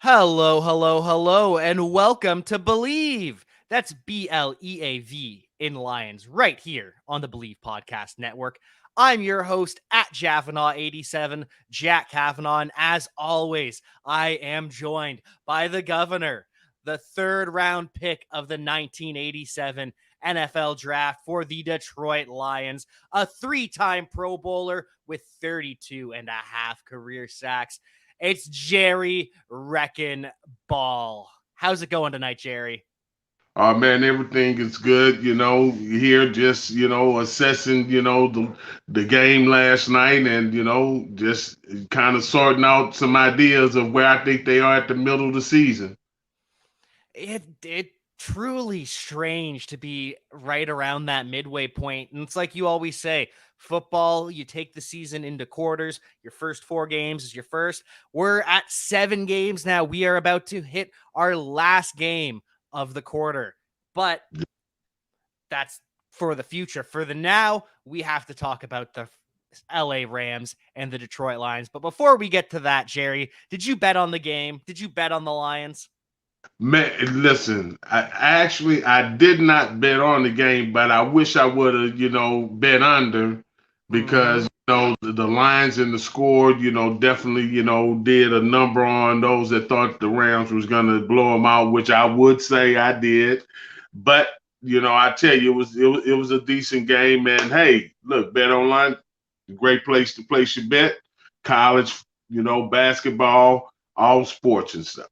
Hello, hello, hello, and welcome to Bleav. That's Bleav in Lions, right here on the Bleav Podcast Network. I'm your host at Cavanagh87, Jack Cavanagh, and as always, I am joined by the governor, the third round pick of the 1987 NFL draft for the Detroit Lions, a three-time Pro Bowler with 32 and a half career sacks. It's Jerry Reckin Ball. How's it going tonight, Jerry? Man, everything is good, here just, assessing, the game last night and, just kind of sorting out some ideas of where I think they are at the middle of the season. It truly strange to be right around that midway point. And it's like you always say, football, you take the season into quarters. Your first 4 games is your first. We're at 7 games now. We are about to hit our last game of the quarter. But that's for the future. For the now, we have to talk about the LA Rams and the Detroit Lions. But before we get to that, Jerry, did you bet on the game? Did you bet on the Lions? Man, listen, I did not bet on the game, but I wish I would have, bet under Mm-hmm. because, the lines and the score, definitely, did a number on those that thought the Rams was going to blow them out, which I would say I did. But, I tell you, it was a decent game. And hey, look, Bet Online, great place to place your bet. College, basketball, all sports and stuff.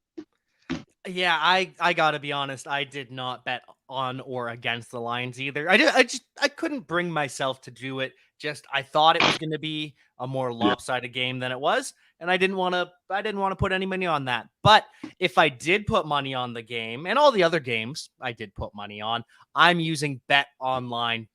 Yeah, I gotta be honest. I did not bet on or against the Lions either. I couldn't bring myself to do it. Just I thought it was going to be a more Yeah. lopsided game than it was, and I didn't want to put any money on that. But if I did put money on the game and all the other games I did put money on, I'm using betonline.ag.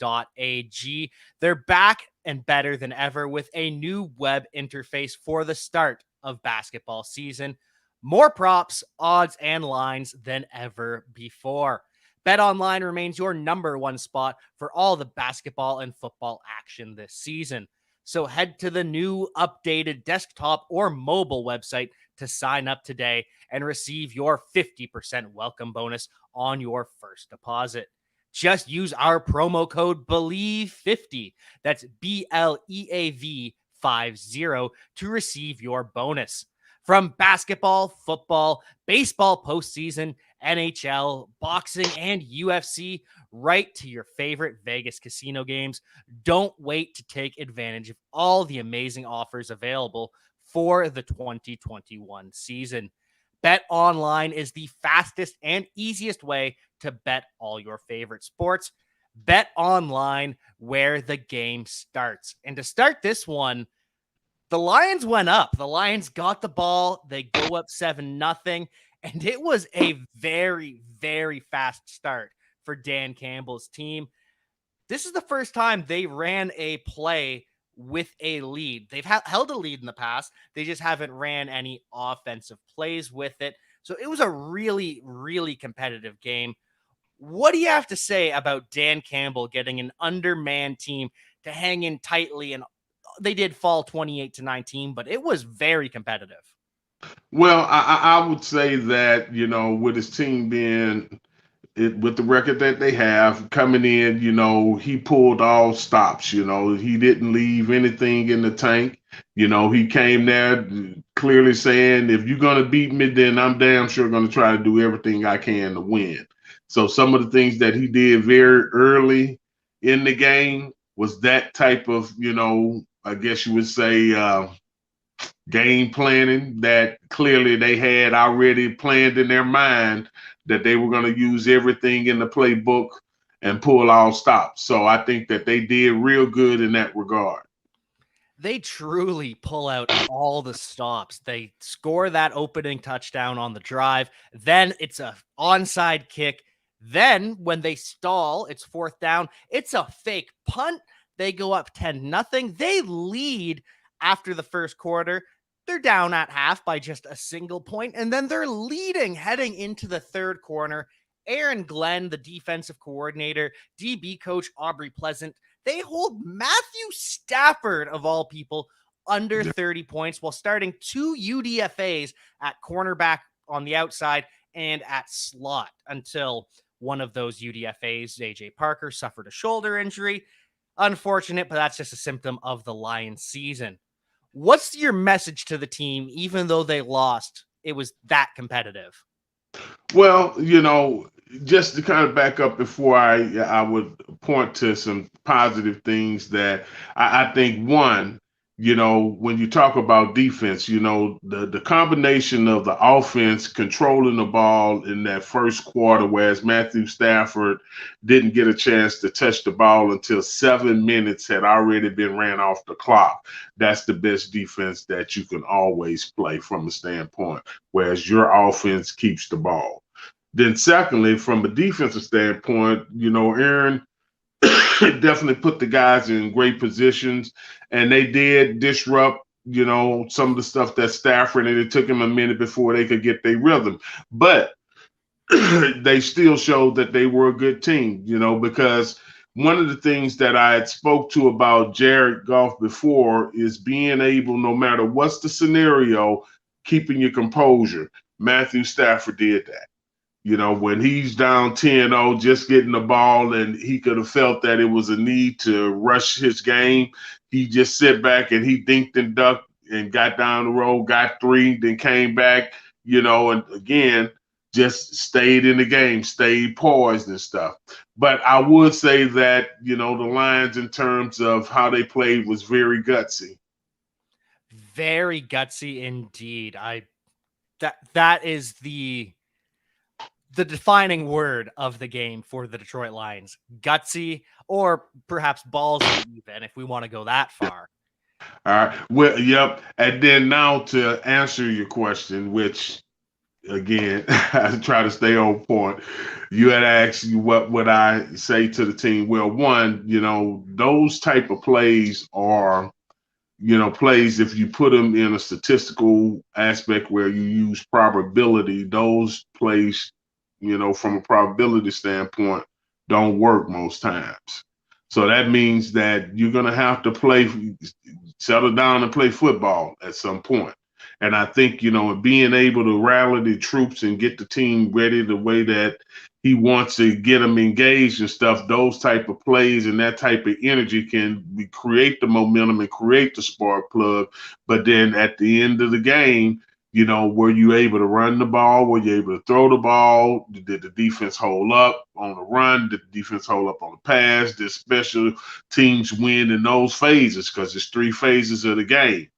They're back and better than ever with a new web interface for the start of basketball season. More props, odds, and lines than ever before. BetOnline remains your number one spot for all the basketball and football action this season. So head to the new updated desktop or mobile website to sign up today and receive your 50% welcome bonus on your first deposit. Just use our promo code Bleav50. That's BLEAV 50 to receive your bonus. From basketball, football, baseball postseason, NHL, boxing, and UFC, right to your favorite Vegas casino games, don't wait to take advantage of all the amazing offers available for the 2021 season. Bet online is the fastest and easiest way to bet all your favorite sports. Bet online where the game starts. And to start this one, the Lions went up. The Lions got the ball. They go up 7-0. And it was a very, very fast start for Dan Campbell's team. This is the first time they ran a play with a lead. They've held a lead in the past. They just haven't ran any offensive plays with it. So it was a really, really competitive game. What do you have to say about Dan Campbell getting an undermanned team to hang in tightly? And they did fall 28-19, but it was very competitive. Well, I would say that, with his team being with the record that they have coming in, he pulled all stops. He didn't leave anything in the tank. He came there clearly saying, if you're going to beat me, then I'm damn sure going to try to do everything I can to win. So some of the things that he did very early in the game was that type of, I guess you would say, game planning that clearly they had already planned in their mind that they were going to use everything in the playbook and pull all stops. So I think that they did real good in that regard. They truly pull out all the stops. They score that opening touchdown on the drive. Then it's a onside kick. Then when they stall, it's fourth down. It's a fake punt. They go up 10-0. They lead after the first quarter. They're down at half by just a single point, and then they're leading heading into the third quarter. Aaron Glenn, the defensive coordinator, DB coach Aubrey Pleasant, they hold Matthew Stafford, of all people, under 30 points while starting two UDFAs at cornerback on the outside and at slot until one of those UDFAs, AJ Parker, suffered a shoulder injury. Unfortunate, but that's just a symptom of the Lions season. What's your message to the team, even though they lost? It was that competitive. Well, just to kind of back up before I would point to some positive things that I think one, when you talk about defense, the combination of the offense controlling the ball in that first quarter, whereas Matthew Stafford didn't get a chance to touch the ball until 7 minutes had already been ran off the clock. That's the best defense that you can always play from a standpoint, whereas your offense keeps the ball. Then, secondly, from a defensive standpoint, Aaron definitely put the guys in great positions, and they did disrupt, some of the stuff that Stafford, and it took him a minute before they could get their rhythm. But they still showed that they were a good team, because one of the things that I had spoke to about Jared Goff before is being able, no matter what's the scenario, keeping your composure. Matthew Stafford did that. When he's down 10-0, just getting the ball, and he could have felt that it was a need to rush his game, he just sit back and he dinked and ducked and got down the road, got three, then came back, and again, just stayed in the game, stayed poised and stuff. But I would say that, the Lions, in terms of how they played, was very gutsy. Very gutsy indeed. That is the defining word of the game for the Detroit Lions. Gutsy, or perhaps ballsy, even, if we want to go that far. All right. Well, yep. And then now to answer your question, which again, I try to stay on point. You had asked you what would I say to the team? Well, one, those type of plays are, plays, if you put them in a statistical aspect where you use probability, those plays, from a probability standpoint, don't work most times. So that means that you're going to have to settle down and play football at some point. And I think, being able to rally the troops and get the team ready the way that he wants to get them engaged and stuff, those type of plays and that type of energy can create the momentum and create the spark plug. But then at the end of the game, were you able to run the ball? Were you able to throw the ball? Did the defense hold up on the run? Did the defense hold up on the pass? Did special teams win in those phases? Because it's 3 phases of the game.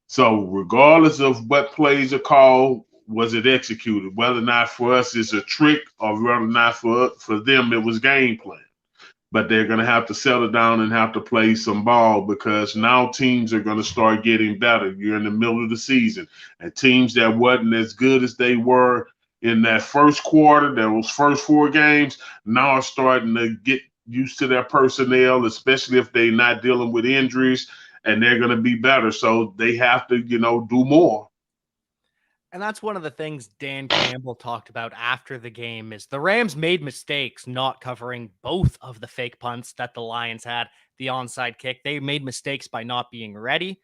So regardless of what plays are called, was it executed? Whether or not for us it's a trick or whether or not for them it was game plan. But they're going to have to settle down and have to play some ball, because now teams are going to start getting better. You're in the middle of the season, and teams that wasn't as good as they were in that first quarter, those first 4 games, now are starting to get used to their personnel, especially if they're not dealing with injuries, and they're going to be better. So they have to, do more. And that's one of the things Dan Campbell talked about after the game is the Rams made mistakes not covering both of the fake punts that the Lions had, the onside kick. They made mistakes by not being ready,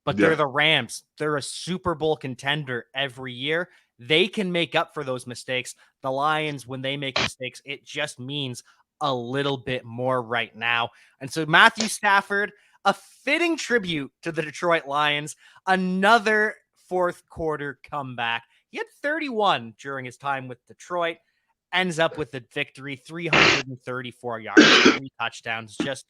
but they're Yeah. the Rams. They're a Super Bowl contender every year. They can make up for those mistakes. The Lions, when they make mistakes, it just means a little bit more right now. And so Matthew Stafford, a fitting tribute to the Detroit Lions, another fourth quarter comeback. He had 31 during his time with Detroit, ends up with the victory, 334 yards, 3 touchdowns. Just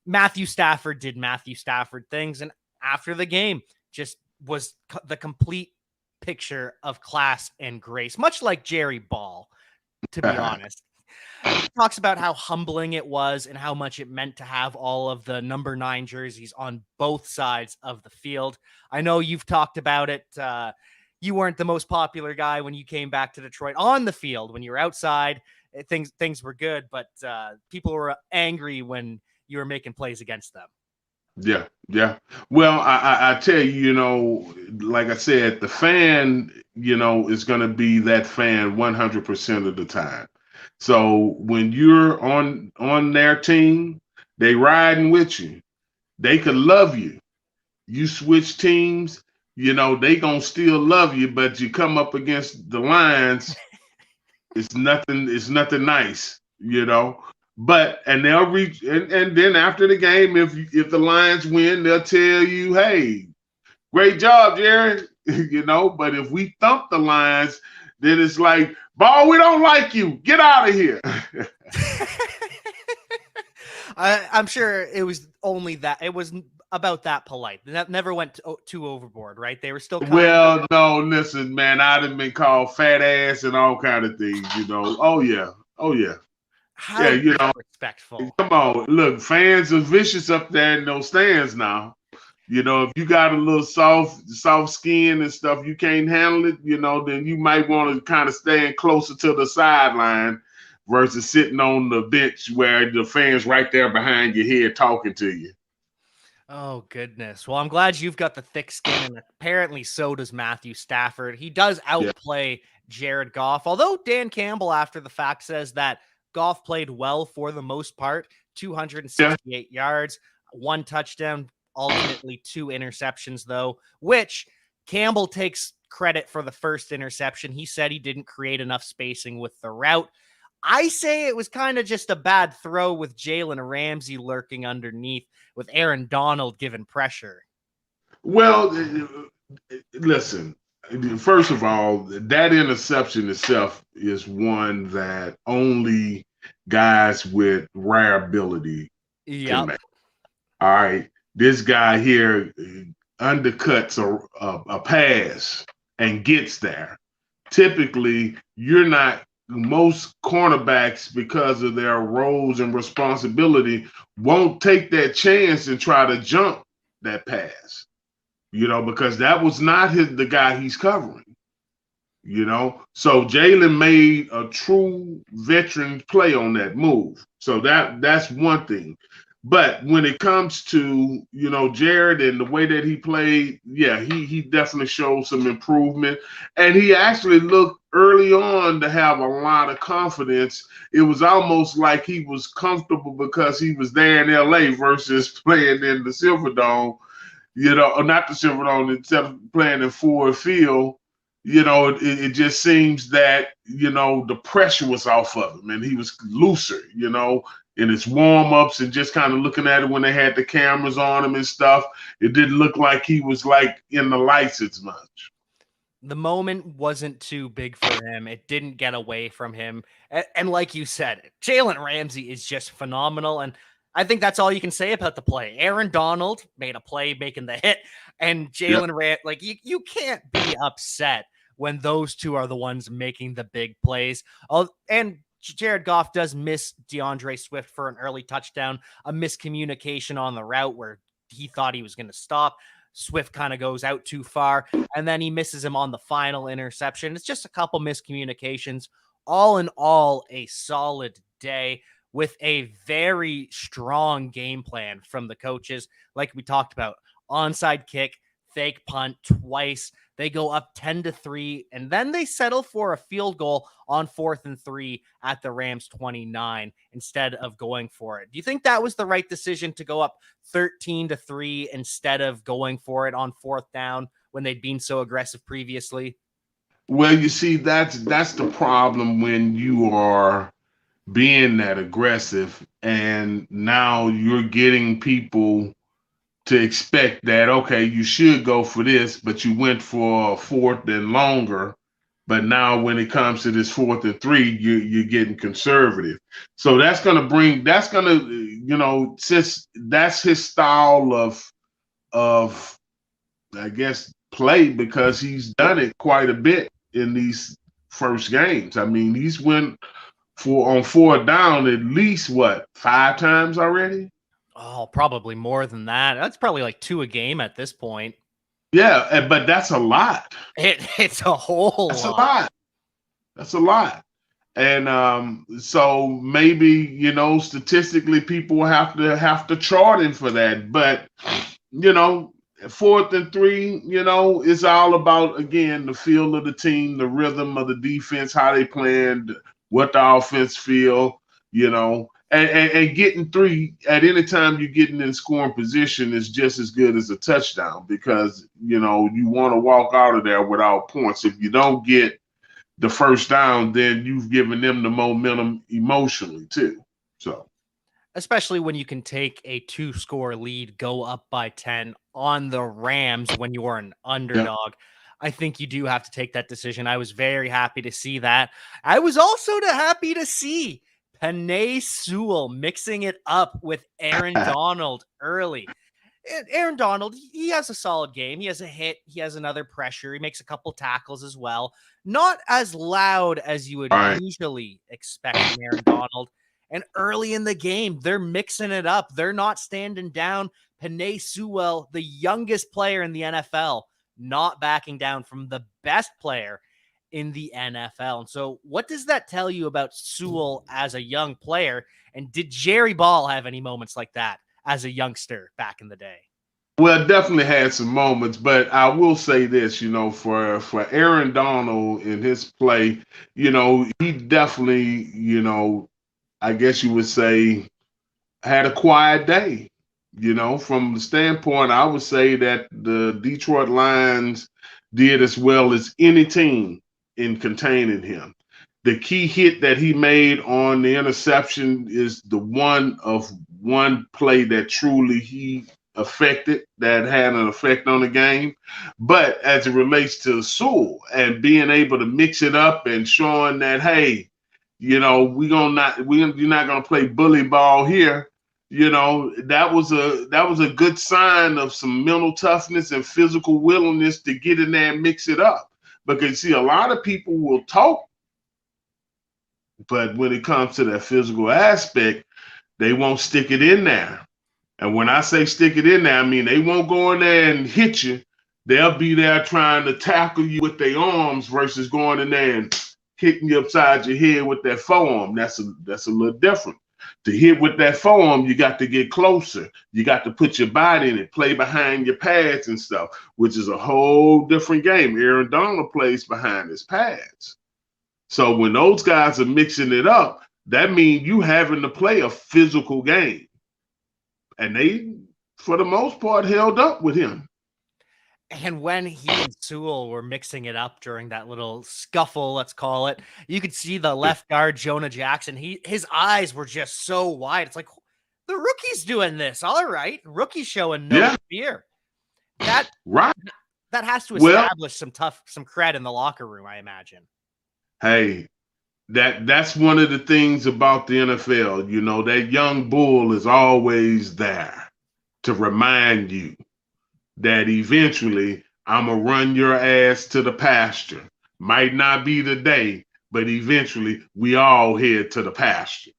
Matthew Stafford did Matthew Stafford things. And after the game, just was the complete picture of class and grace, much like Jerry Ball, to be honest. He talks about how humbling it was and how much it meant to have all of the number 9 jerseys on both sides of the field. I know you've talked about it. You weren't the most popular guy when you came back to Detroit on the field. When you were outside, things were good, but people were angry when you were making plays against them. Yeah, yeah. Well, I tell you, like I said, the fan, is going to be that fan 100% of the time. So when you're on their team, they riding with you. They could love you. You switch teams, they gonna still love you, but you come up against the Lions, it's nothing nice. But and they'll reach and then after the game, if the Lions win, they'll tell you, hey, great job, Jared. But if we thump the Lions, then it's like, ball, we don't like you. Get out of here. I'm sure it was only that. It was about that polite. That never went too overboard, right? They were still kind. Well, no, listen, man, I'd have been called fat ass and all kind of things. Oh yeah. Oh yeah. Yeah, How disrespectful. come on. Look, fans are vicious up there in those stands now. If you got a little soft skin and stuff, you can't handle it, then you might want to kind of stand closer to the sideline versus sitting on the bench where the fans right there behind your head talking to you. Oh, goodness. Well, I'm glad you've got the thick skin, and apparently so does Matthew Stafford. He does Yeah. outplay Jared Goff, although Dan Campbell, after the fact, says that Goff played well for the most part, Yeah. 268 yards, 1 touchdown, ultimately 2 interceptions, though, which Campbell takes credit for the first interception. He said he didn't create enough spacing with the route. I say it was kind of just a bad throw with Jalen Ramsey lurking underneath, with Aaron Donald given pressure. Well, listen, first of all, that interception itself is one that only guys with rare ability can Yep. make. All right. This guy here undercuts a pass and gets there. Typically, you're not, most cornerbacks, because of their roles and responsibility, won't take that chance and try to jump that pass, because that was not the guy he's covering. So Jalen made a true veteran play on that move. So that's one thing. But when it comes to, Jared and the way that he played, yeah, he definitely showed some improvement. And he actually looked early on to have a lot of confidence. It was almost like he was comfortable because he was there in LA versus playing in the Silverdome, or not the Silverdome, instead of playing in Ford Field. It just seems that, the pressure was off of him and he was looser, in his warm-ups and just kind of looking at it when they had the cameras on him and stuff. It didn't look like he was like in the lights as much. The moment wasn't too big for him. It didn't get away from him. And like you said, Jalen Ramsey is just phenomenal. And I think that's all you can say about the play. Aaron Donald made a play making the hit, and Yeah. Jalen Ramsey, like you can't be upset when those two are the ones making the big plays. Oh, and Jared Goff does miss DeAndre Swift for an early touchdown, a miscommunication on the route where he thought he was going to stop. Swift kind of goes out too far, and then he misses him on the final interception. It's just a couple miscommunications. All in all, a solid day with a very strong game plan from the coaches. Like we talked about, onside kick, fake punt twice. They go up 10-3, and then they settle for a field goal on 4th and 3 at the Rams 29 instead of going for it. Do you think that was the right decision to go up 13-3 instead of going for it on 4th down when they'd been so aggressive previously? Well, you see, that's the problem when you are being that aggressive and now you're getting people to expect that, okay, you should go for this, but you went for a 4th and longer. But now when it comes to this 4th and 3, you're getting conservative. So since that's his style of I guess play, because he's done it quite a bit in these first games. I mean, he's went for on 4th down at least 5 times already? Oh, probably more than that. That's probably like 2 a game at this point. Yeah, but that's a lot. It's a whole That's a lot. lot. That's a lot. And so maybe, statistically people will have to chart him for that. But, you know, 4th and 3, it's all about, again, the feel of the team, the rhythm of the defense, how they planned, what the offense feel, And getting three at any time you're getting in scoring position is just as good as a touchdown because you want to walk out of there without points. If you don't get the first down, then you've given them the momentum emotionally too. So Especially when you can take a 2-score lead, go up by 10 on the Rams when you are an yeah. underdog. I think you do have to take that decision. I was very happy to see that. I was also happy to see Penei Sewell mixing it up with Aaron Donald early. Aaron Donald, he has a solid game. He has a hit. He has another pressure. He makes a couple tackles as well. Not as loud as you would All right. usually expect from Aaron Donald. And early in the game, they're mixing it up. They're not standing down. Penei Sewell, the youngest player in the NFL, not backing down from the best player in the NFL. And so, what does that tell you about Sewell as a young player? And did Jerry Ball have any moments like that as a youngster back in the day? Well, definitely had some moments, but I will say this, for Aaron Donald in his play, he definitely, I guess you would say had a quiet day. From the standpoint, I would say that the Detroit Lions did as well as any team in containing him. The key hit that he made on the interception is the one play that truly he affected, that had an effect on the game. But as it relates to Sewell and being able to mix it up and showing that, hey, you're not gonna play bully ball here. That was a good sign of some mental toughness and physical willingness to get in there and mix it up. Because see, a lot of people will talk, but when it comes to that physical aspect, they won't stick it in there. And when I say stick it in there, I mean they won't go in there and hit you. They'll be there trying to tackle you with their arms versus going in there and hitting you upside your head with that forearm. That's a little different. To hit with that forearm, you got to get closer. You got to put your body in it, play behind your pads and stuff, which is a whole different game. Aaron Donald plays behind his pads. So when those guys are mixing it up, that means you having to play a physical game. And they, for the most part, held up with him. And when he and Sewell were mixing it up during that little scuffle, let's call it, you could see the Yeah. left guard, Jonah Jackson. His eyes were just so wide. It's like the rookie's doing this. All right. Rookie showing no Yeah, fear. That right. that has to Well, establish some cred in the locker room, I imagine. hey, that's one of the things about the NFL. That young bull is always there to remind you that eventually I'm gonna run your ass to the pasture. Might not be today, but eventually we all head to the pasture.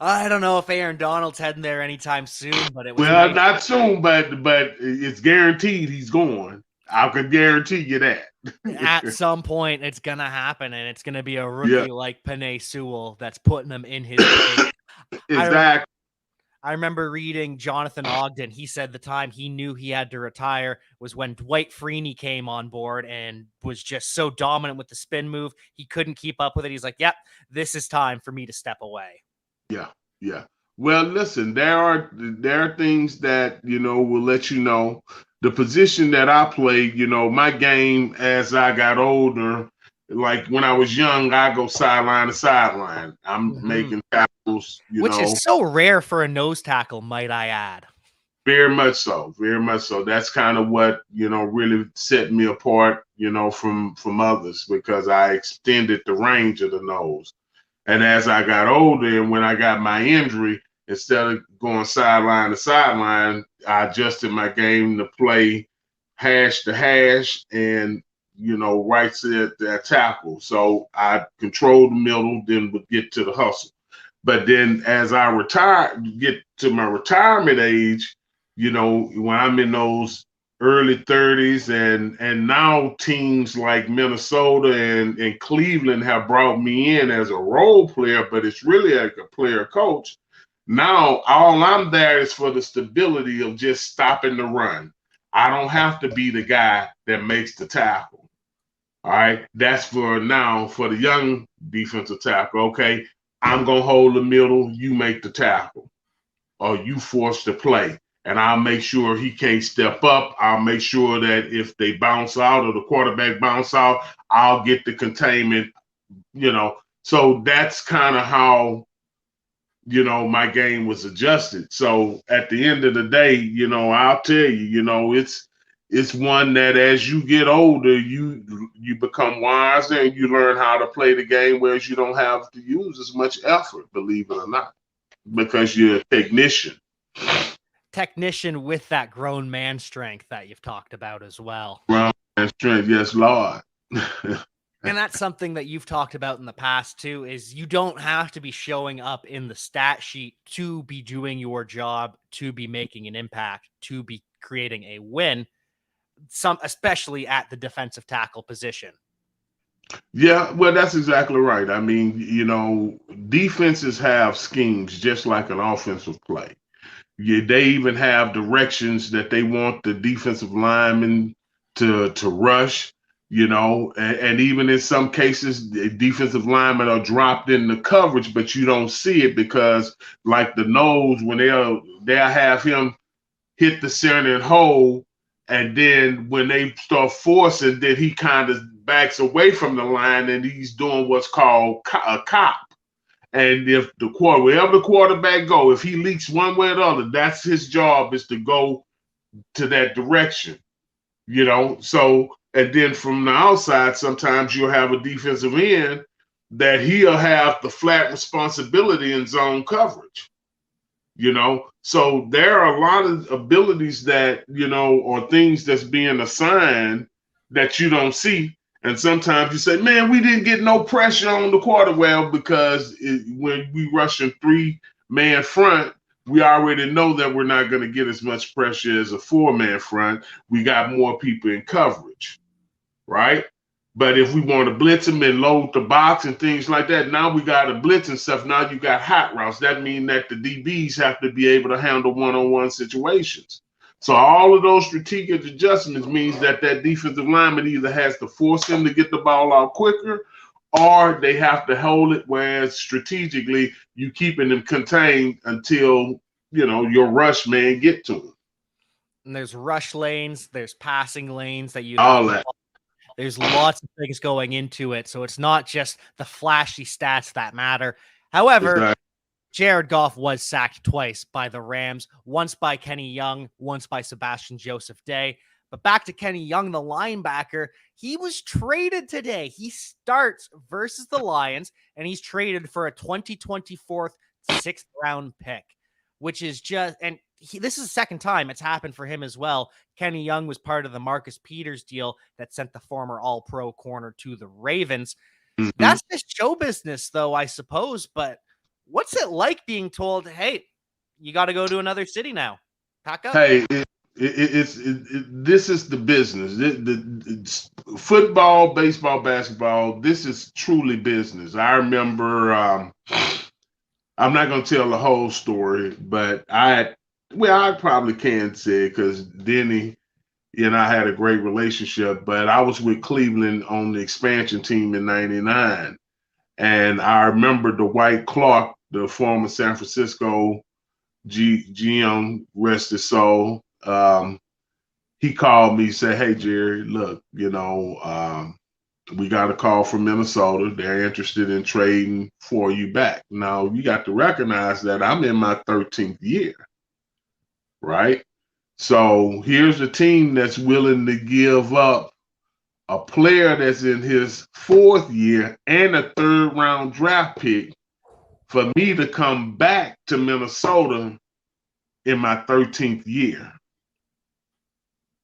I don't know if Aaron Donald's heading there anytime soon, but it was Well, nice. not soon, but it's guaranteed he's going. I can guarantee you that. At some point, it's gonna happen, and it's gonna be a Yeah, rookie like Penei Sewell that's putting him in his place. I exactly. I remember reading Jonathan Ogden. He said the time he knew he had to retire was when Dwight Freeney came on board and was just so dominant with the spin move. He couldn't keep up with it. He's like, yep, this is time for me to step away. Yeah, yeah. Well, listen, there are things that will let you know the position that I played. My game as I got older, like when I was young, I go sideline to sideline. I'm Mhm. making tackles. Which is so rare for a nose tackle, might I add. Very much so, very much so. That's kind of what really set me apart, from others because I extended the range of the nose. And as I got older and when I got my injury, instead of going sideline to sideline, I adjusted my game to play hash to hash and, right to that tackle. So I controlled the middle, then would get to the hustle. But then as I get to my retirement age, when I'm in those early 30s and now teams like Minnesota and Cleveland have brought me in as a role player, but it's really like a player coach. Now all I'm there is for the stability of just stopping the run. I don't have to be the guy that makes the tackle. All right. That's for now for the young defensive tackle. Okay. I'm gonna hold the middle, you make the tackle, or you force the play. And I'll make sure he can't step up. I'll make sure that if they bounce out or the quarterback bounce out, I'll get the containment, you know. So that's kind of how, my game was adjusted. So at the end of the day, I'll tell you, it's one that as you get older, you become wiser and you learn how to play the game, whereas you don't have to use as much effort, believe it or not, because you're a technician. Technician with that grown man strength that you've talked about as well. Ground and strength, yes, Lord. And that's something that you've talked about in the past too, is you don't have to be showing up in the stat sheet to be doing your job, to be making an impact, to be creating a win, especially at the defensive tackle position. Yeah, well, that's exactly right. I mean, defenses have schemes just like an offensive play. Yeah, they even have directions that they want the defensive lineman to rush, and even in some cases, the defensive linemen are dropped in the coverage, but you don't see it because, like the nose, when they'll have him hit the center and hold, and then when they start forcing, then he kind of backs away from the line, and he's doing what's called a cop. And if wherever the quarterback go, if he leaks one way or the other, that's his job, is to go to that direction, So, and then from the outside, sometimes you'll have a defensive end that he'll have the flat responsibility in zone coverage. So there are a lot of abilities that, or things that's being assigned that you don't see. And sometimes you say, man, we didn't get no pressure on the quarter. Well, because when we rush a 3-man front, we already know that we're not going to get as much pressure as a 4-man front. We got more people in coverage, right? But if we want to blitz them and load the box and things like that, now we got to blitz and stuff. Now you got hot routes. That means that the DBs have to be able to handle one-on-one situations. So all of those strategic adjustments means that defensive lineman either has to force them to get the ball out quicker, or they have to hold it, whereas strategically you keeping them contained until, your rush man get to them. And there's rush lanes, there's passing lanes that you have All to that. There's lots of things going into it. So it's not just the flashy stats that matter. However, Exactly. Jared Goff was sacked twice by the Rams, once by Kenny Young, once by Sebastian Joseph Day. But back to Kenny Young, the linebacker, he was traded today. He starts versus the Lions, and he's traded for a 2024 sixth round pick, which is just, and this is the second time it's happened for him as well. Kenny Young was part of the Marcus Peters deal that sent the former All-Pro corner to the Ravens. Mm-hmm. That's just show business, though, I suppose. But what's it like being told, hey, you got to go to another city now? Pack up. Hey, this is the business. It's football, baseball, basketball. This is truly business. I remember. I'm not going to tell the whole story, but I probably can say it because Denny and I had a great relationship. But I was with Cleveland on the expansion team in '99, and I remember Dwight Clark, the former San Francisco GM, rest his soul. He called me, said, "Hey Jerry, look, we got a call from Minnesota. They're interested in trading for you back. Now you got to recognize that I'm in my 13th year, right? So here's a team that's willing to give up a player that's in his 4th year and a 3rd round draft pick for me to come back to Minnesota in my 13th year."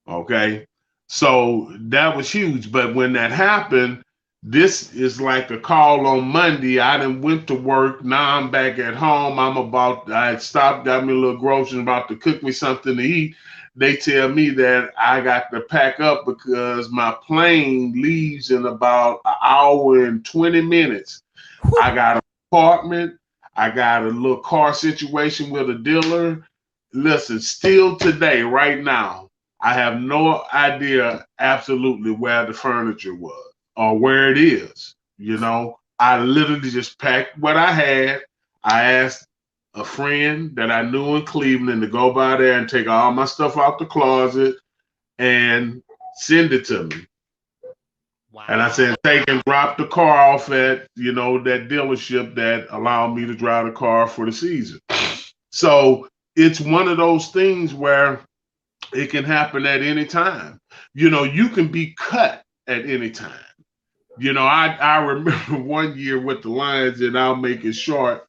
Okay. So that was huge. But when that happened, this is like a call on Monday. I done went to work. Now I'm back at home. I had stopped, got me a little groceries, about to cook me something to eat. They tell me that I got to pack up because my plane leaves in about an hour and 20 minutes. Whew. I got an apartment. I got a little car situation with a dealer. Listen, still today, right now, I have no idea absolutely where the furniture was or where it is, I literally just packed what I had. I asked a friend that I knew in Cleveland to go by there and take all my stuff out the closet and send it to me. And I said, Wow. take and drop the car off at, that dealership that allowed me to drive the car for the season. So it's one of those things where it can happen at any time. You can be cut at any time. I remember one year with the Lions, and I'll make it short.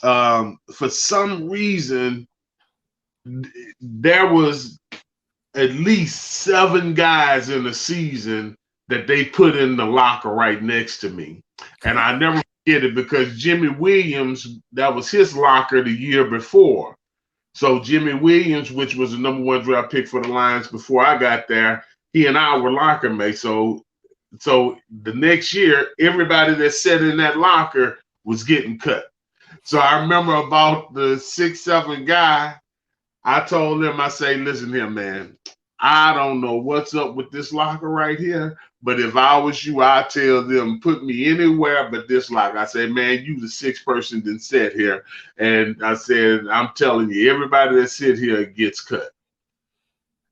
For some reason, there was at least 7 guys in the season that they put in the locker right next to me. And I never forget it because Jimmy Williams, that was his locker the year before. So Jimmy Williams, which was the number 1 draft pick for the Lions before I got there, he and I were locker mates. So the next year, everybody that sat in that locker was getting cut. So I remember about the 6'7" guy. I told him, I say, listen here, man. I don't know what's up with this locker right here, but if I was you, I'd tell them put me anywhere but this locker. I said, man, you the 6th person that sit here, and I said, I'm telling you, everybody that sit here gets cut.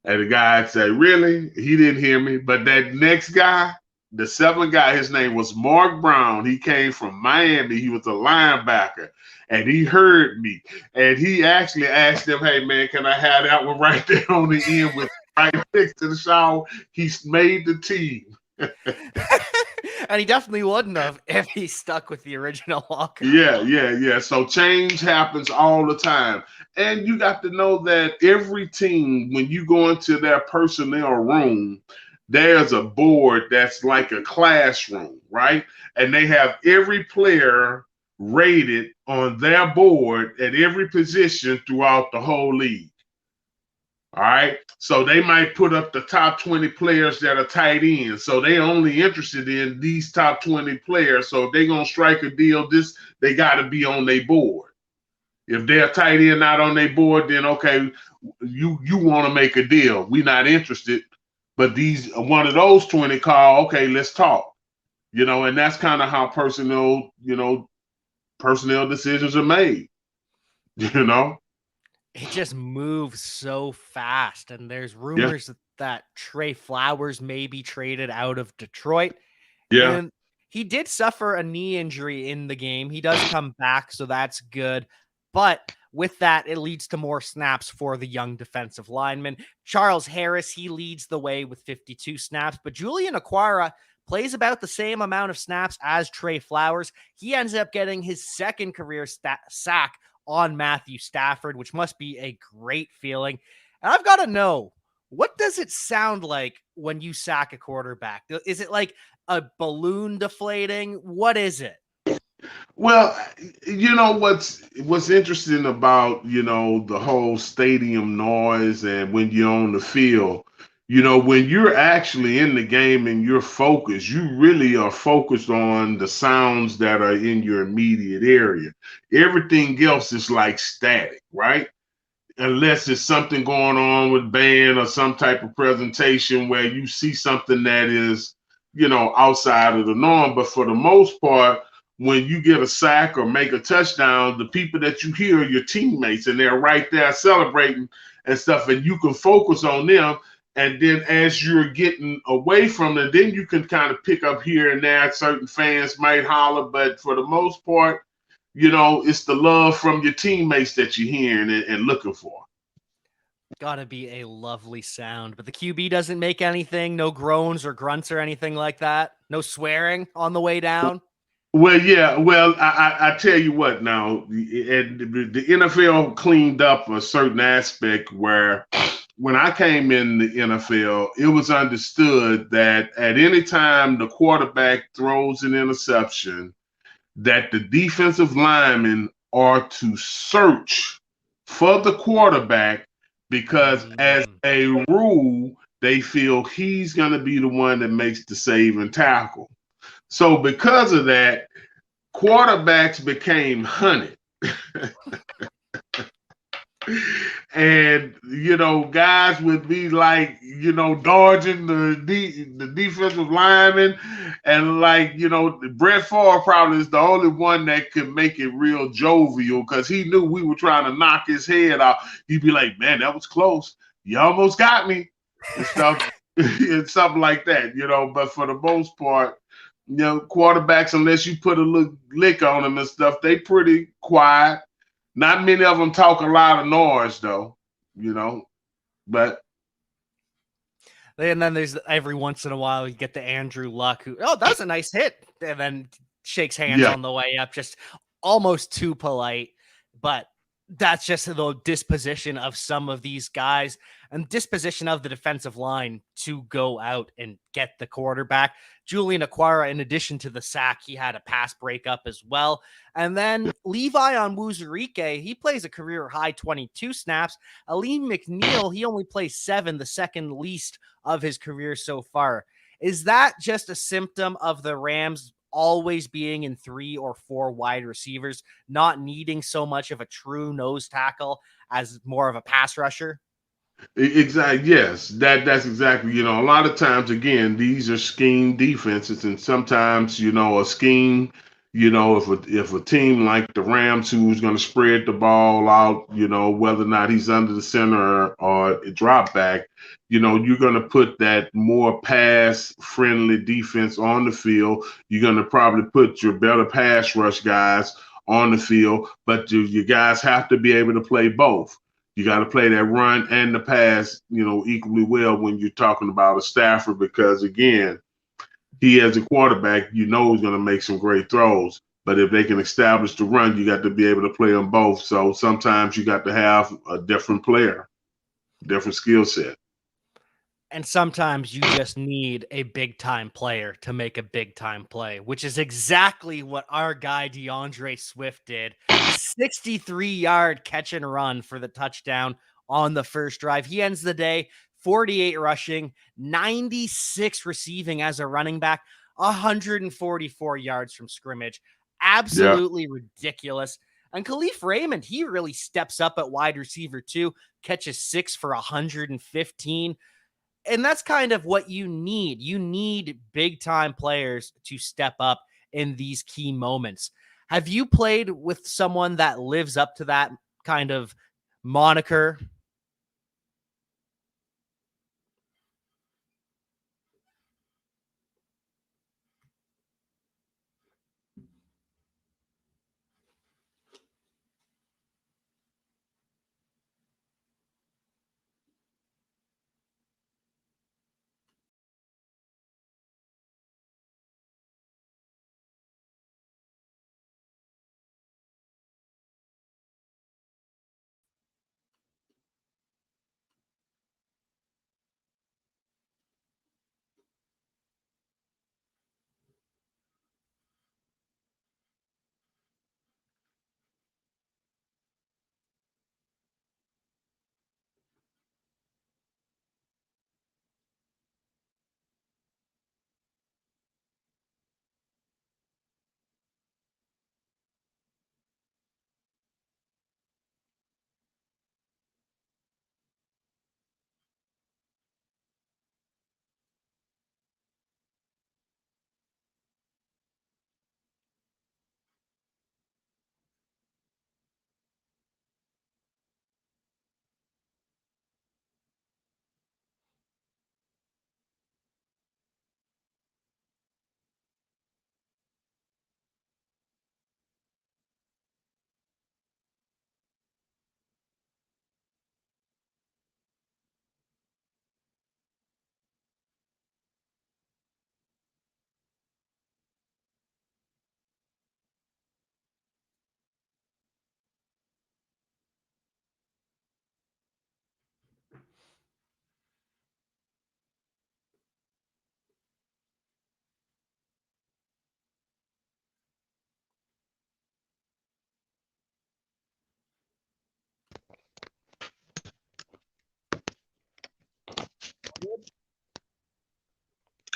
And the guy said, really? He didn't hear me. But that next guy, the 7th guy, his name was Mark Brown. He came from Miami. He was a linebacker. And he heard me. And he actually asked him, hey, man, can I have that one right there on the end with right next to the shower? He's made the team. And he definitely wouldn't have if he stuck with the original locker. Yeah. So change happens all the time. And you got to know that every team, when you go into their personnel room, there's a board that's like a classroom, right? And they have every player rated on their board at every position throughout the whole league. All right. So they might put up the top 20 players that are tight ends. So they only interested in these top 20 players. So if they're going to strike a deal, they got to be on their board. If they're tight end not on their board, then okay, you want to make a deal. We're not interested. But these one of those 20 call, okay, let's talk. And that's kind of how personnel decisions are made. you know? It just moves so fast. And there's Yeah, rumors that Trey Flowers may be traded out of Detroit. yeah. And he did suffer a knee injury in the game. He does come back, so that's good. But with that, it leads to more snaps for the young defensive lineman. Charles Harris, he leads the way with 52 snaps, but Julian Aquara plays about the same amount of snaps as Trey Flowers. He ends up getting his second career sack on Matthew Stafford, which must be a great feeling. And I've got to know, what does it sound like when you sack a quarterback? Is it like a balloon deflating? What is it? Well, what's interesting about, the whole stadium noise and when you're on the field, when you're actually in the game and you're focused, you really are focused on the sounds that are in your immediate area. Everything else is like static, right? Unless it's something going on with band or some type of presentation where you see something that is, outside of the norm. But for the most part, when you get a sack or make a touchdown, the people that you hear are your teammates, and they're right there celebrating and stuff, and you can focus on them. And then as you're getting away from it, then you can kind of pick up here and there. Certain fans might holler, but for the most part, it's the love from your teammates that you're hearing and looking for. Gotta be a lovely sound. But the QB doesn't make anything, no groans or grunts or anything like that. No swearing on the way down. Well, yeah. Well, I tell you what now, the NFL cleaned up a certain aspect where when I came in the NFL, it was understood that at any time the quarterback throws an interception, that the defensive linemen are to search for the quarterback because as Mm. a rule, they feel he's going to be the one that makes the save and tackle. So because of that, quarterbacks became hunted. And guys would be like, dodging the defensive lineman, and like, Brett Favre probably is the only one that could make it real jovial because he knew we were trying to knock his head out. He'd be like, "Man, that was close. You almost got me," and stuff, and something like that. But for the most part, quarterbacks, unless you put a little lick on them and stuff, they pretty quiet. Not many of them talk a lot of noise though, you know. But And then there's every once in a while you get the Andrew Luck who, oh, that was a nice hit, and then shakes hands yeah, on the way up, just almost too polite. But that's just the disposition of some of these guys and disposition of the defensive line to go out and get the quarterback. Julian Aquara, in addition to the sack, he had a pass breakup as well. And then Levi on Wuzurike, he plays a career high 22 snaps. Aleem McNeil, he only plays 7, the second least of his career so far. Is that just a symptom of the Rams always being in 3 or 4 wide receivers, not needing so much of a true nose tackle as more of a pass rusher? exactly. Yes, that's exactly. A lot of times, again, these are scheme defenses, and sometimes, a scheme. If a team like the Rams, who's going to spread the ball out, whether or not he's under the center or a drop back, you're going to put that more pass friendly defense on the field. You're going to probably put your better pass rush guys on the field, but you guys have to be able to play both. You got to play that run and the pass, equally well when you're talking about a Stafford, because again, he as a quarterback, he's going to make some great throws. But if they can establish the run, you got to be able to play them both. So sometimes you got to have a different player, different skill set. And sometimes you just need a big time player to make a big time play, which is exactly what our guy DeAndre Swift did. 63-yard catch and run for the touchdown on the first drive. He ends the day 48 rushing, 96 receiving as a running back, 144 yards from scrimmage. Yeah. Absolutely ridiculous. And Khalif Raymond, he really steps up at wide receiver too, catches 6 for 115. And that's kind of what you need. You need big time players to step up in these key moments. Have you played with someone that lives up to that kind of moniker?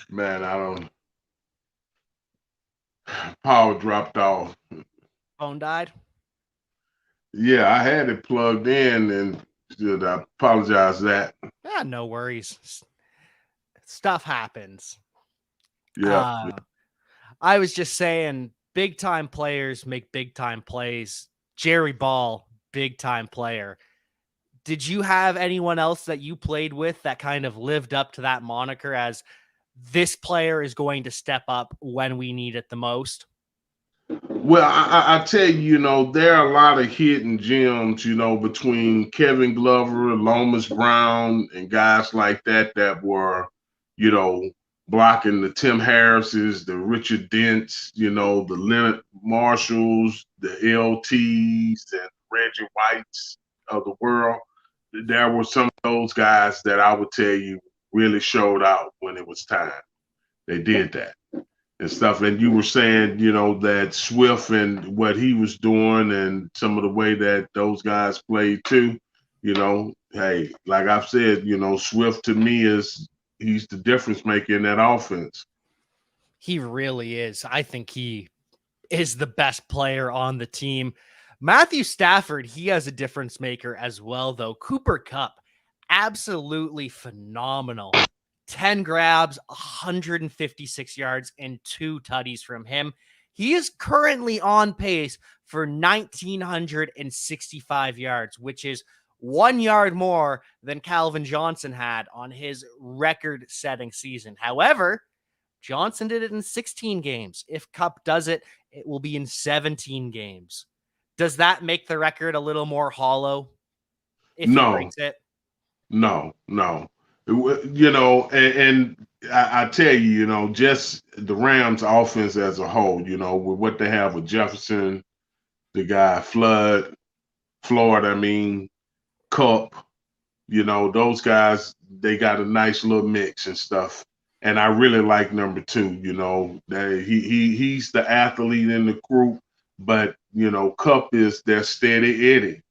Man, I don't. Power dropped off. Phone died. Yeah, I had it plugged in, and I apologize that. Ah, no worries. Stuff happens. Yeah. Uh, I was just saying, big time players make big time plays. Jerry Ball, big time player. Did you have anyone else that you played with that kind of lived up to that moniker as this player is going to step up when we need it the most? Well, I tell you, there are a lot of hidden gems, between Kevin Glover, Lomas Brown, and guys like that were, you know, blocking the Tim Harrises, the Richard Dents, the Leonard Marshalls, the LTs, and Reggie Whites of the world. There were some of those guys that I would tell you really showed out when it was time. They did that and stuff. And you were saying, that Swift and what he was doing and some of the way that those guys played too, hey, like I've said, Swift to me he's the difference maker in that offense. He really is. I think he is the best player on the team. Matthew Stafford, he has a difference maker as well, though. Cooper Cup, absolutely phenomenal. 10 grabs, 156 yards, and 2 tutties from him. He is currently on pace for 1,965 yards, which is 1 yard more than Calvin Johnson had on his record setting season. However, Johnson did it in 16 games. If Cup does it, it will be in 17 games. Does that make the record a little more hollow if he No, breaks it? no. And I tell you, just the Rams offense as a whole, with what they have with Jefferson, the guy Floyd, I mean, Cup, those guys, they got a nice little mix and stuff. And I really like number two, that he's the athlete in the group, but Cup is their steady Eddie,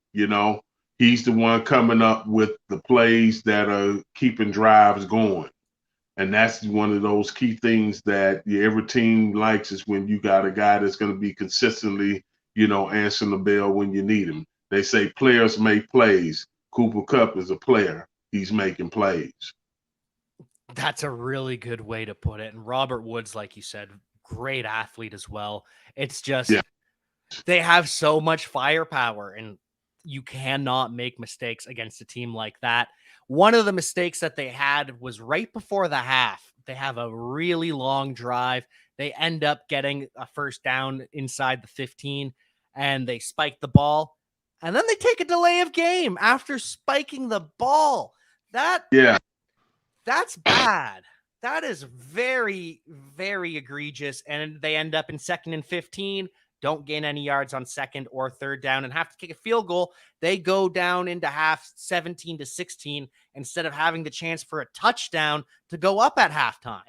He's the one coming up with the plays that are keeping drives going. And that's one of those key things that every team likes is when you got a guy that's going to be consistently, answering the bell when you need him. They say players make plays. Cooper Cup is a player. He's making plays. That's a really good way to put it. And Robert Woods, like you said, great athlete as well. It's Yeah. just they have so much firepower and you cannot make mistakes against a team like that. One of the mistakes that they had was right before the half. They have a really long drive. They end up getting a first down inside the 15 and they spike the ball. And then they take a delay of game after spiking the ball. That Yeah. that's bad. That is very, very egregious. And they end up in 2nd and 15, don't gain any yards on second or third down, and have to kick a field goal. They go down into half 17-16 instead of having the chance for a touchdown to go up at halftime.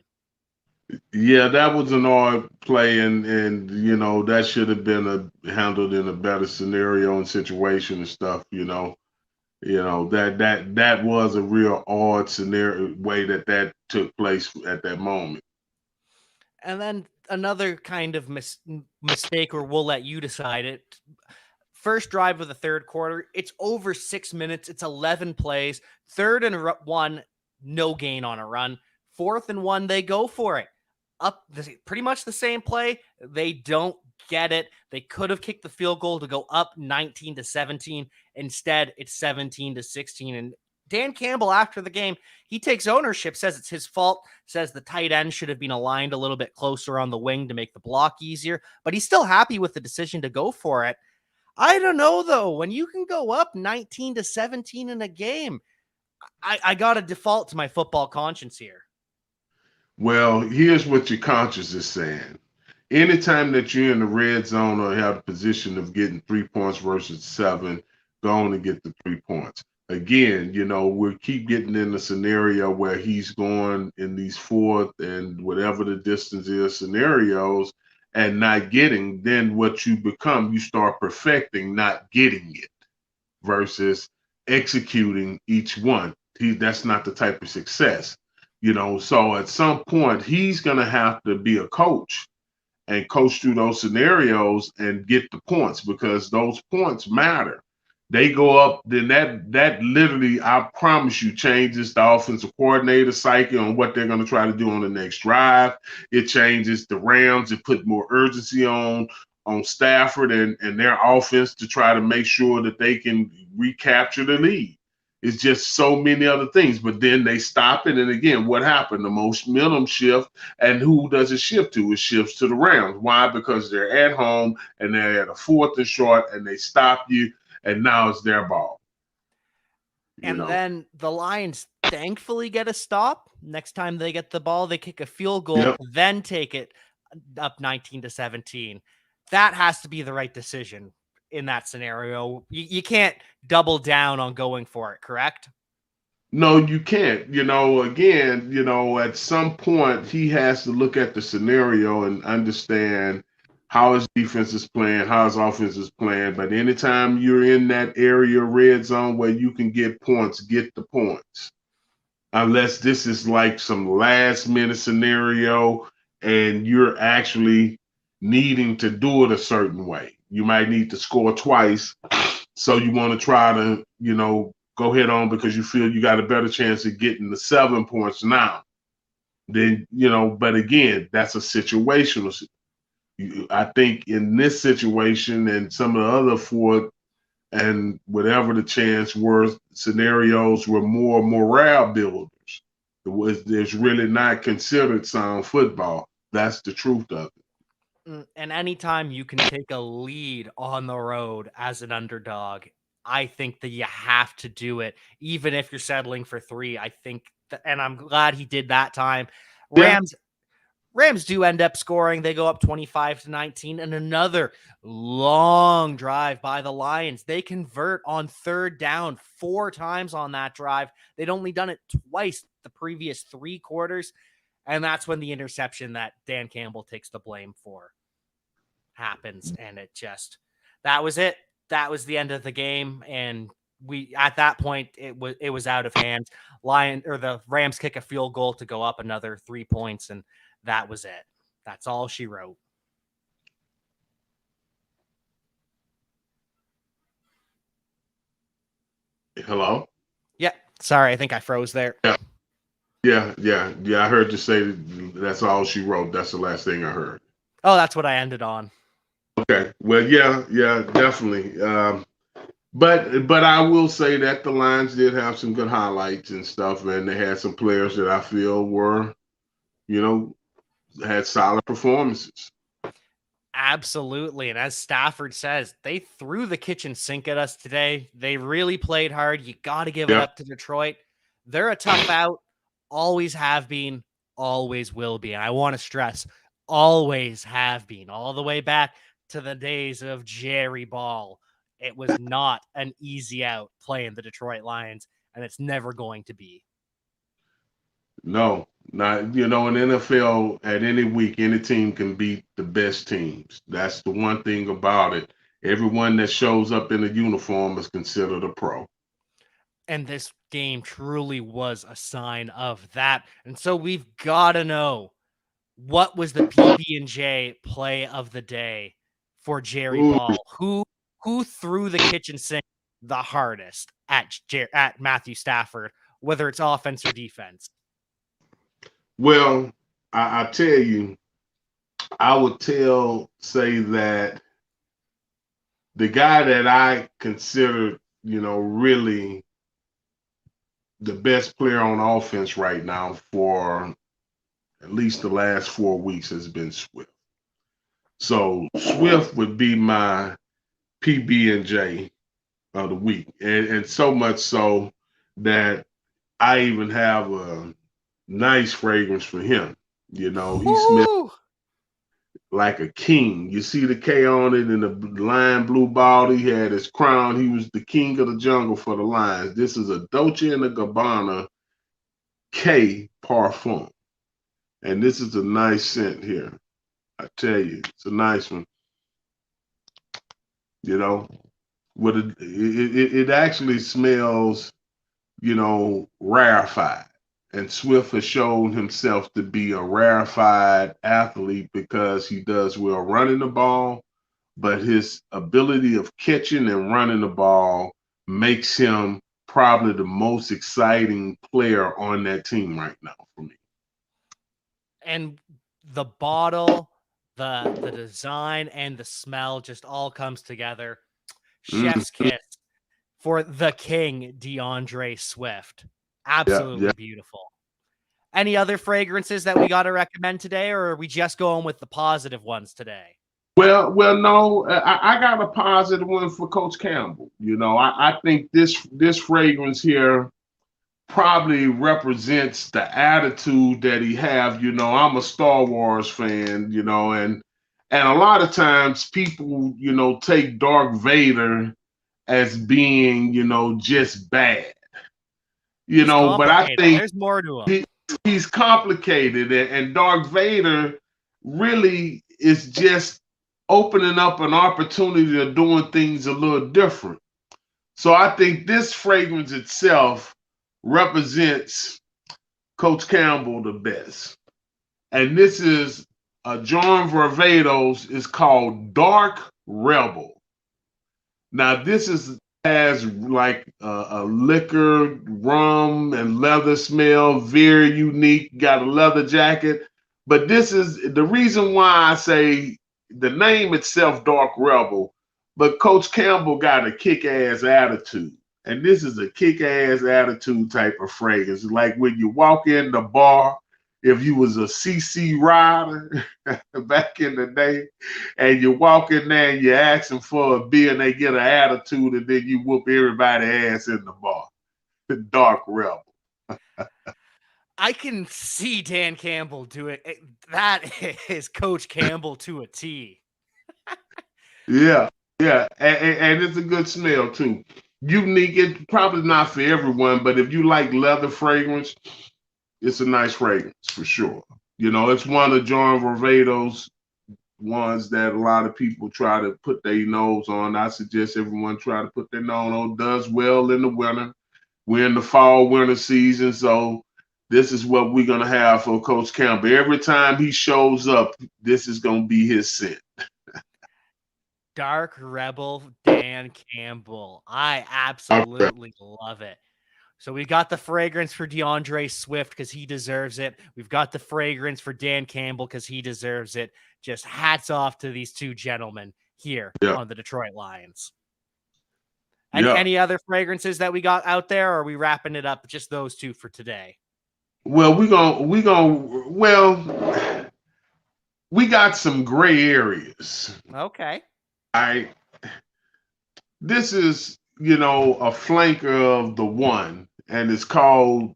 Yeah, that was an odd play, and that should have been handled in a better scenario and situation and stuff. That was a real odd scenario way that took place at that moment. And then another kind of mistake, or we'll let you decide it. First drive of the third quarter, it's over 6 minutes. It's 11 plays. 3rd and 1, no gain on a run. 4th and 1, they go for it. Pretty much the same play. They don't get it. They could have kicked the field goal to go up 19-17. Instead, it's 17-16. And Dan Campbell, after the game, he takes ownership, says it's his fault, says the tight end should have been aligned a little bit closer on the wing to make the block easier, but he's still happy with the decision to go for it. I don't know though. When you can go up 19-17 in a game, I got to default to my football conscience here. Well, here's what your conscience is saying. Anytime that you're in the red zone or have a position of getting 3 points versus 7, go on and get the 3 points. Again, we keep getting in a scenario where he's going in these fourth and whatever the distance is scenarios and not getting, then what you become, you start perfecting not getting it versus executing each one. That's not the type of success. So at some point he's going to have to be a coach and coach through those scenarios and get the points because those points matter. They go up, then that literally, I promise you, changes the offensive coordinator psyche on what they're going to try to do on the next drive. It changes the Rams. It put more urgency on Stafford and their offense to try to make sure that they can recapture the lead. It's just so many other things. But then they stop it. And again, what happened? The momentum shift. And who does it shift to? It shifts to the Rams. Why? Because they're at home and they're at a 4th and short and they stop you, and now it's their ball. You And know. then the Lions thankfully get a stop. Next time they get the ball, they kick a field goal, Yep. then take it up 19-17. That has to be the right decision in that scenario. You can't double down on going for it, correct? No, you can't. Again, at some point he has to look at the scenario and understand how his defense is playing, how his offense is playing. But anytime you're in that area red zone where you can get points, get the points. Unless this is like some last minute scenario and you're actually needing to do it a certain way. You might need to score twice. So you want to try to, go head on because you feel you got a better chance of getting the 7 points now. Then, but again, that's a situational. I think in this situation and some of the other four and whatever the chance were, scenarios were more morale builders. There's really not considered sound football. That's the truth of it. And anytime you can take a lead on the road as an underdog, I think that you have to do it, even if you're settling for three. I think, and I'm glad he did that time. Yeah. Rams Rams do end up scoring. They go up 25-19, and another long drive by the Lions. They convert on third down 4 times on that drive. They'd only done it twice the previous 3 quarters. And that's when the interception that Dan Campbell takes the blame for happens. And that was it. That was the end of the game. And at that point, it was out of hand. The Rams kick a field goal to go up another 3 points, and that was it. That's all she wrote. Hello? Yeah. Sorry, I think I froze there. Yeah. Yeah. I heard you say that's all she wrote. That's the last thing I heard. Oh, that's what I ended on. Okay. Well, yeah, definitely. But I will say that the Lions did have some good highlights and stuff, and they had some players that I feel were, you know, had solid performances. Absolutely. And as Stafford says, they threw the kitchen sink at us today. They really played hard. You got to give it Yeah. up to Detroit. They're a tough out, always have been, always will be. And I want to stress, always have been, all the way back to the days of Jerry Ball. It was not an easy out playing the Detroit Lions, and it's never going to be. No, not in NFL at any week, any team can beat the best teams. That's the one thing about it. Everyone that shows up in a uniform is considered a pro. And this game truly was a sign of that. And so we've got to know, what was the PB&J play of the day for Jerry Ooh, Ball? Who threw the kitchen sink the hardest at Matthew Stafford, whether it's offense or defense? well, I tell you, I would say that the guy that I consider, really the best player on offense right now for at least the last 4 weeks has been Swift. So Swift would be my PB&J of the week, and so much so that I even have a nice fragrance for him. He smells Whew. like a king. You see the K on it and the lion blue ball. He had his crown. He was the king of the jungle for the lions. This is a Dolce and Gabbana K parfum, and this is a nice scent here. I tell you, it's a nice one. You know, what it actually smells, rarefied. And Swift has shown himself to be a rarefied athlete because he does well running the ball, but his ability of catching and running the ball makes him probably the most exciting player on that team right now for me. And the bottle, the design, and the smell just all comes together. Mm, Chef's kiss for the king, DeAndre Swift. yeah, yeah. Absolutely beautiful. Any other fragrances that we got to recommend today, or are we just going with the positive ones today? No, I got a positive one for Coach Campbell. I think this fragrance here probably represents the attitude that he have. I'm a Star Wars fan, and a lot of times people, take Darth Vader as being, just bad, He's but I complicated. think There's more to him. he, he's complicated, and Darth Vader really is just opening up an opportunity of doing things a little different. So I think this fragrance itself represents Coach Campbell the best. And this is John Varvatos is called Dark Rebel. Now this is has like a liquor, rum, and leather smell, very unique. Got a leather jacket, but this is the reason why I say the name itself, Dark Rebel. But Coach Campbell got a kick-ass attitude, and this is a kick-ass attitude type of fragrance. Like when you walk in the bar, if you was a CC rider back in the day, and you walk in there and you're asking for a beer and they get an attitude and then you whoop everybody ass in the bar. The Dark Rebel. I can see Dan Campbell do it. That is Coach Campbell to a T. Yeah, yeah. And it's a good smell too. Unique. It's probably not for everyone, but if you like leather fragrance, it's a nice fragrance for sure. It's one of John Varvatos' ones that a lot of people try to put their nose on. I suggest everyone try to put their nose on. Does well in the winter. We're in the fall winter season, so this is what we're gonna have for Coach Campbell. Every time he shows up, this is gonna be his scent. Dark Rebel Dan Campbell. I Okay. absolutely love it. So we've got the fragrance for DeAndre Swift because he deserves it. We've got the fragrance for Dan Campbell because he deserves it. Just hats off to these two gentlemen here Yeah, on the Detroit Lions. Any yeah. any other fragrances that we got out there, or are we wrapping it up just those two for today? Well, we got some gray areas. Okay. I This is a flanker of the one, and it's called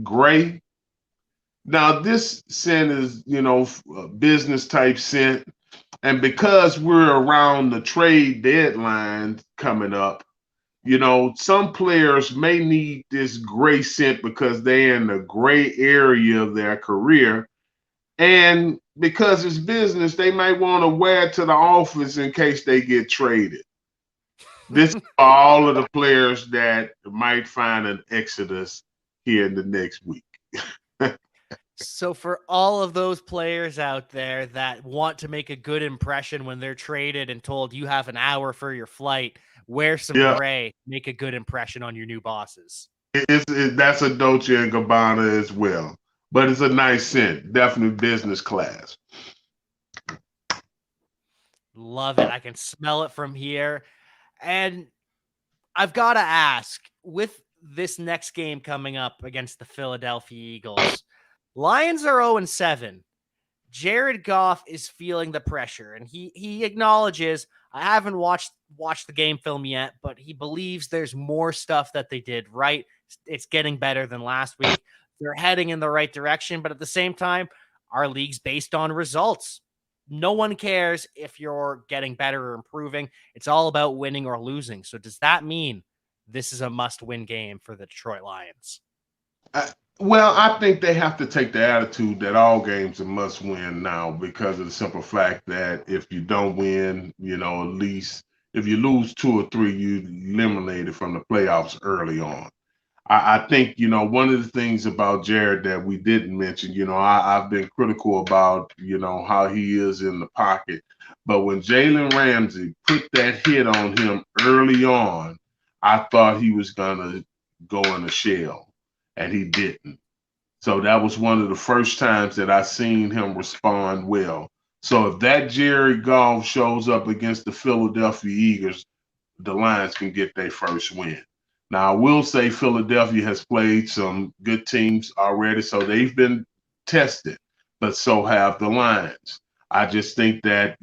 Gray. Now this scent is a business type scent. And because we're around the trade deadline coming up, some players may need this gray scent because they're in the gray area of their career. And because it's business, they might want to wear it to the office in case they get traded. This is for all of the players that might find an exodus here in the next week. So for all of those players out there that want to make a good impression when they're traded and told you have an hour for your flight, wear some Yeah, gray, make a good impression on your new bosses. that's a Dolce and Gabbana as well, but it's a nice scent, definitely business class. Love it. I can smell it from here. And I've got to ask, with this next game coming up against the Philadelphia Eagles, Lions are 0-7. Jared Goff is feeling the pressure, and he acknowledges, I haven't watched the game film yet, but he believes there's more stuff that they did right. It's getting better than last week. They're heading in the right direction, but at the same time, our league's based on results. No one cares if you're getting better or improving. It's all about winning or losing. So does that mean this is a must-win game for the Detroit Lions? Well, I think they have to take the attitude that all games are must win now because of the simple fact that if you don't win, at least if you lose two or three, you eliminated from the playoffs early on. I think, one of the things about Jared that we didn't mention, I've been critical about, how he is in the pocket. But when Jalen Ramsey put that hit on him early on, I thought he was gonna go in a shell, and he didn't. So that was one of the first times that I seen him respond well. So if that Jerry Goff shows up against the Philadelphia Eagles, the Lions can get their first win. Now, I will say Philadelphia has played some good teams already, so they've been tested, but so have the Lions. I just think that,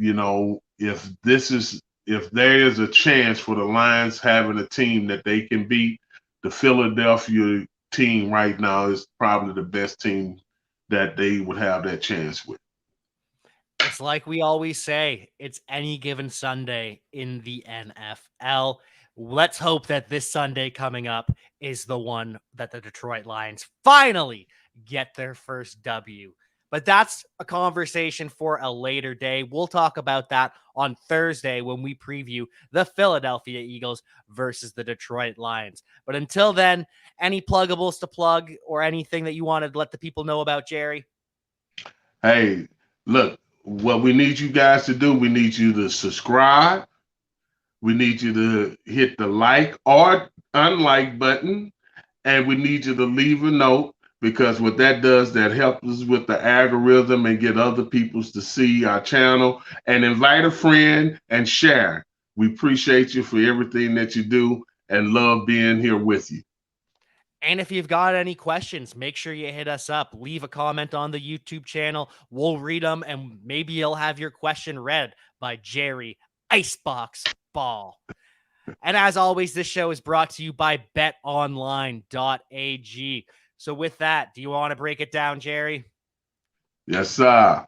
if there is a chance for the Lions having a team that they can beat, the Philadelphia team right now is probably the best team that they would have that chance with. It's like we always say, it's any given Sunday in the NFL. Let's hope that this Sunday coming up is the one that the Detroit Lions finally get their first W. But that's a conversation for a later day. We'll talk about that on Thursday when we preview the Philadelphia Eagles versus the Detroit Lions. But until then, any pluggables to plug or anything that you wanted to let the people know about, Jerry? Hey, look, what we need you guys to do, we need you to subscribe. We need you to hit the like or unlike button, and we need you to leave a note because what that does, that helps us with the algorithm and get other people to see our channel and invite a friend and share. We appreciate you for everything that you do and love being here with you. And if you've got any questions, make sure you hit us up. Leave a comment on the YouTube channel. We'll read them, and maybe you'll have your question read by Jerry Icebox Ball. And as always, this show is brought to you by betonline.ag. So with that, do you want to break it down, Jerry? Yes, sir.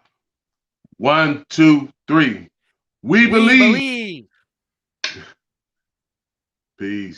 One, two, three. We We believe. believe. Peace.